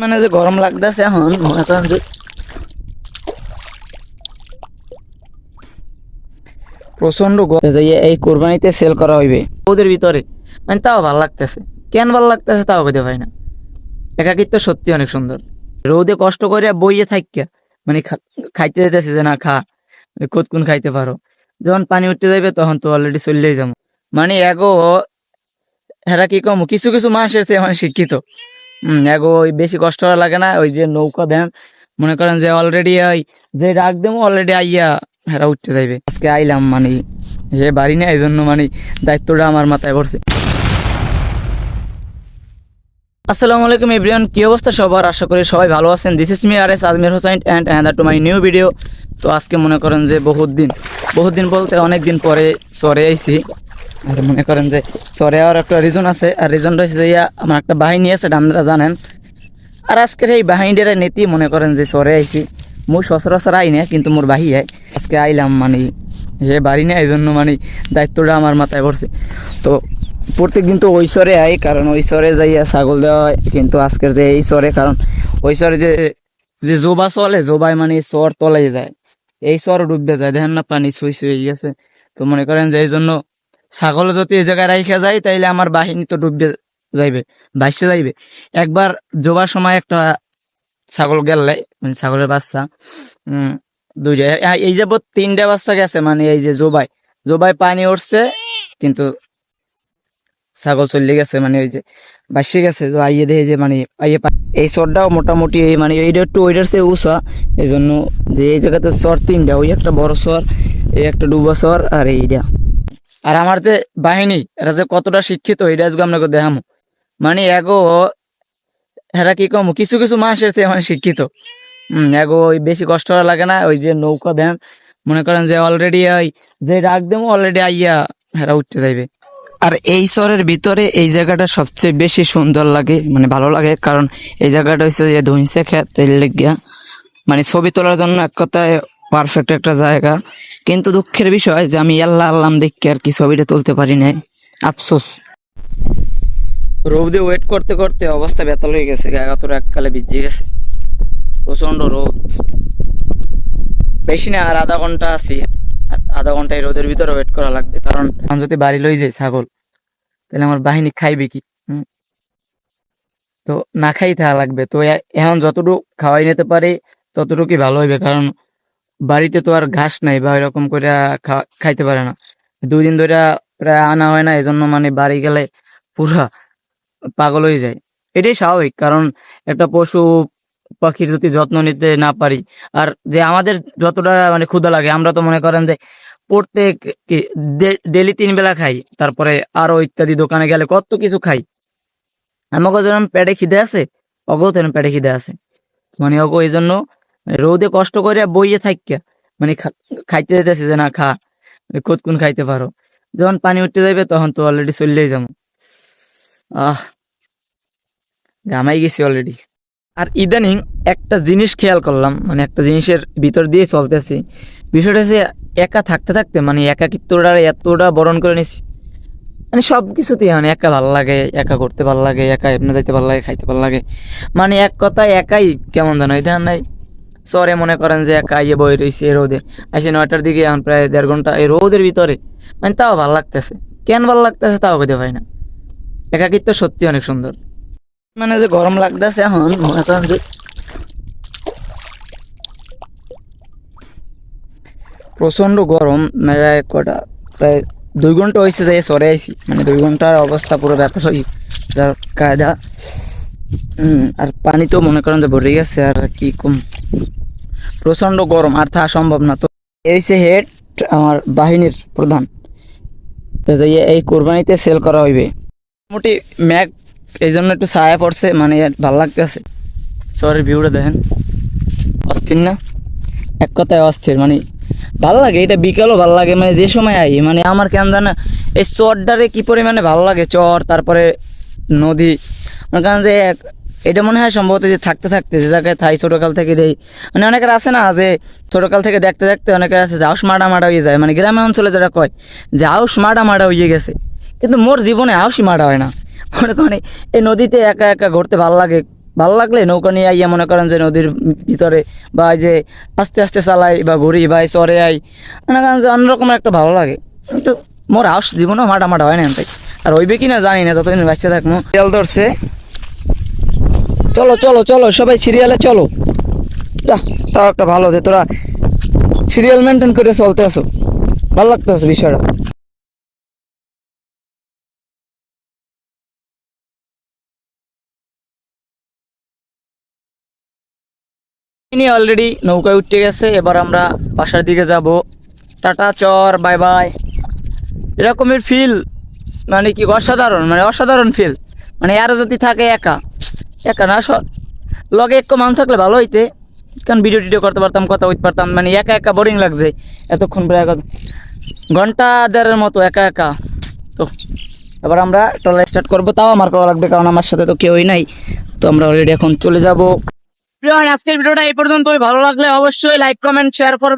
মানে যে গরম লাগতেছে এখন মনে করেন যে প্রচন্ড এই কোরবানিতে সেল করা হইবে ওদের ভিতরে, মানে তাও ভালো লাগতেছে। কেন ভালো লাগতেছে তাও কইতে পারি না। একাকিত্ব সত্যি অনেক সুন্দর। রোদে কষ্ট করে বইয়ে থাকিয়া মানে খাইতে যেতেছে যে না খা, কতক্ষণ খাইতে পারো। যখন পানি উঠতে যাবে তখন তো অলরেডি চললেই যাবো। মানে এগো হেরা কি কম কিছু কিছু মাস এসে মানে শিক্ষিত। এগো ওই বেশি কষ্ট করা লাগে না। ওই যে নৌকা দেন মনে করেন যে অলরেডি ওই যে ডাক দেবো অলরেডি আইয়া হেরা উঠতে যাইবে। আজকে আইলাম মানে যে বাড়ি না, এই জন্য মানে দায়িত্বটা আমার মাথায় পড়ছে। আসসালামু আলাইকুম এভরিওয়ান, কি অবস্থা সবার? আশা করি সবাই ভালো আছেন। This is me R S Ajmir Hossain and another to my new video. তো আজকে মনে করেন যে বহুত দিন বলতে অনেক দিন পরে সরে আইছি। আর মনে করেন যে সরে আর একটা রিজন আছে, আর রিজনটা হচ্ছে যে আমার একটা বাহিনী আছে, আপনারা জানেন। আর আজকের এই বাহিনীর নীতি মনে করেন যে সরে আইছি। মোর সচরাচর আই না, কিন্তু মোর বাহি হয়। আজকে আইলাম মানে যে বাড়ি না, এই জন্য মানে দায়িত্বটা আমার মাথায় পড়ছে। তো প্রত্যেক দিন তো ওই সরে আই, কারণ ওই সরে যাইয়া ছাগল দেওয়া হয়। কিন্তু আজকের যে এই সরে, কারণ ওই সরে যে যে জোবা চলে, জোবায় মানে চর তলাই যায়, এই চর ডুববে যায়, দেখেন না পানি সুই সুই গেছে। তো মনে করেন যে এই জন্য ছাগল যদি এই জায়গায় রাইখা যায় তাইলে আমার বাহিনী তো ডুববে যাইবে, ভাসতে যাইবে। একবার জোবার সময় একটা ছাগল গেলে, মানে ছাগলের বাচ্চা দুইটা, এই যাবৎ 3টা বাচ্চা গেছে, মানে এই যে জোবাই পানি উঠছে কিন্তু ছাগল চলে গেছে, মানে ওই যে বাসে গেছে। তো আইয়ে দেখে যে মানে এই চরটাও মোটামুটি মানে এইটা একটু ওইটার চেয়ে উঁচা, এই জন্য যে এই জায়গাতে চর 3টা, ওই একটা বড় চর, এই একটা ডুবা চর, আর এইটা। আর আমার যে বাহিনী এরা যে কতটা শিক্ষিত এটা আজকে আপনাকে দেখামো। মানে এগো এরা কি কম কিছু কিছু মাস এসে মানে শিক্ষিত। এগো ওই বেশি কষ্ট করা লাগে না। ওই যে নৌকা দেন মনে করেন যে অলরেডি ওই যে ডাক দেবো অলরেডি আইয়া হেরা উঠতে যাইবে। আর এই শহরের ভিতরে এই জায়গাটা সবচেয়ে বেশি সুন্দর লাগে, মানে ভালো লাগে, কারণ এই জায়গাটা হচ্ছে যে ধুইছে খেত, তেল লেগিয়া মানে ছবি তোলার জন্য এক কথায় পারফেক্ট একটা জায়গা। কিন্তু দুঃখের বিষয় যে আমি আল্লাহ আল্লাহ দেখি আর কি ছবিটা তুলতে পারি নাই, আফসোস। রোদে ওয়েট করতে করতে অবস্থা বেতাল হয়ে গেছে, গায়ে তোর এককালে ভিজে গেছে, প্রচন্ড রোদ। বেশি না, আর আধা ঘন্টা আছি, আধা ঘন্টায় রোদের ভিতরে ওয়েট করা লাগবে। কারণ যদি বাড়ি লই যায় ছাগল তাহলে আমার বাহিনী খাইবে কি? তো না খাই থাকা লাগবে। তো এখন যতটুকু খাওয়াই নিতে পারে ততটুকুই ভালো হইবে, কারণ বাড়িতে তো আর ঘাস নাই বা এরকম করে খাইতে পারে না। 2 দিন ধরে প্রায় আনা হয় না, এজন্য মানে বাড়ি গেলে পুরা পাগল হয়ে যায়। এটাই স্বাভাবিক, কারণ একটা পশু পাখির যদি যত্ন নিতে না পারি, আর যে আমাদের যতটা মানে ক্ষুধা লাগে, আমরা তো মনে করেন যে প্রত্যেক ডেলি 3 বেলা খাই, তারপরে আরো ইত্যাদি দোকানে গেলে কত কিছু খাই। আমাকে যেরকম পেটে খিদে আছে, অগো তেরম পেটে খিদে আছে। মানে অগো এই জন্য রোদে কষ্ট করে বইয়ে থাকিয়া মানে খাইতে যেতেছে যে না খা, কতক্ষণ খাইতে পারো। যখন পানি উঠতে যাবে তখন তো অলরেডি চললেই যাবো। ঘামাই গেছি অলরেডি। আর ইদানিং একটা জিনিস খেয়াল করলাম, মানে একটা জিনিসের ভিতর দিয়ে চলতেছি। বিষয়টা হচ্ছে একা থাকতে থাকতে মানে একাকিত্বটা এতটা বরণ করে নিছি, মানে সব কিছুতেই মানে একা ভালো লাগে, একা করতে ভালো লাগে, একা এমনি যাইতে ভালো লাগে, খাইতে ভালো লাগে। মানে এক কথায় একাই কেমন জানো এই ধ্যান নাই। শহরে মনে করেন যে একা ইয়ে বই রয়েছে রোদে, আসে 9টার দিকে, এখন প্রায় 1.5 ঘন্টা এই রোদের ভিতরে, মানে তাও ভালো লাগতেছে। কেন ভালো লাগতেছে তাও কইতে পারি না। একাকিত্ব সত্যি অনেক সুন্দর। মানে যে গরম লাগতেছে এখন মনে করেন যে প্রচন্ড গরম। প্রায় 2 ঘন্টা হয়েছে যে সরে আইছি, মানে 2 ঘন্টার অবস্থা পুরো ব্যথা হই যার কায়দা। আর পানি তো মনে করেন যে ভরে গেছে, আর কি কম প্রচন্ড গরম, আর থাকা সম্ভব না। তো এই সে হেড আমার বাহিনীর প্রধান, এই কোরবানিতে সেল করা হইবে। মোটামুটি ম্যাগ এই জন্য একটু ছায়া পড়ছে, মানে ভাল লাগতেছে। শহরের ভিউটা দেখেন, অস্থির না? এক কথায় অস্থির। মানে ভাল লাগে, এটা বিকালও ভাল লাগে, মানে যে সময় আই মানে আমার কেন জানা এই চরডারে কি পরিমাণে ভালো লাগে। চর, তারপরে নদী, মনে করেন যে এটা মনে হয় সম্ভবত যে থাকতে থাকতে যে জায়গায় থাই ছোটোকাল থেকে দেই, মানে অনেকের আছে না যে ছোটোকাল থেকে দেখতে দেখতে অনেকের আছে যে আউশ মাডা হয়ে যায়, মানে গ্রামে অঞ্চলে যেটা কয় যে আউশ মাডা হয়ে গেছে। কিন্তু মোর জীবনে আউশই মাডা হয় না। মনে করেন এই নদীতে একা একা ঘুরতে ভালো লাগে, ভালো লাগলে নৌকা নিয়ে আইয়া মনে করেন যে নদীর ভিতরে বা এই যে আস্তে আস্তে চালাই বা ঘুরি বা এই চরে আই মনে করেন যে অন্যরকম একটা ভালো লাগে। কিন্তু মোর আউস জীবনেও মাটা মাটা হয় না তাই, আর হইবে কি না জানি না, যতদিন বাচ্চা থাকবো। তেল ধরছে, চলো চলো চলো সবাই সিরিয়ালে চলো। তাও একটা ভালো যে তোরা সিরিয়াল মেনটেন করে চলতে আসো, ভালো লাগতে আছে বিষয়টা। ইনি অলরেডি নৌকায় উঠে গেছে, এবার আমরা বাসার দিকে যাব। টাটা, চর, বাই বাই। এরকমের ফিল মানে কি অসাধারণ, মানে অসাধারণ ফিল। মানে আরও যদি থাকে একা একা না, লগে একটু মানুষ থাকলে ভালো হইতে, কারণ ভিডিও টিডিও করতে পারতাম, কথা বলতে পারতাম। মানে একা একা বোরিং লাগছে এতক্ষণ, প্রায় ঘন্টা দেড়ের মতো একা একা। তো এবার আমরা ট্রলা স্টার্ট করবো, তাও আমার করা লাগবে কারণ আমার সাথে তো কেউই নাই। তো আমরা অলরেডি এখন চলে যাব। আজকের ভিডিওটা এই পর্যন্তই। ভালো লাগলে অবশ্যই লাইক কমেন্ট শেয়ার করবে।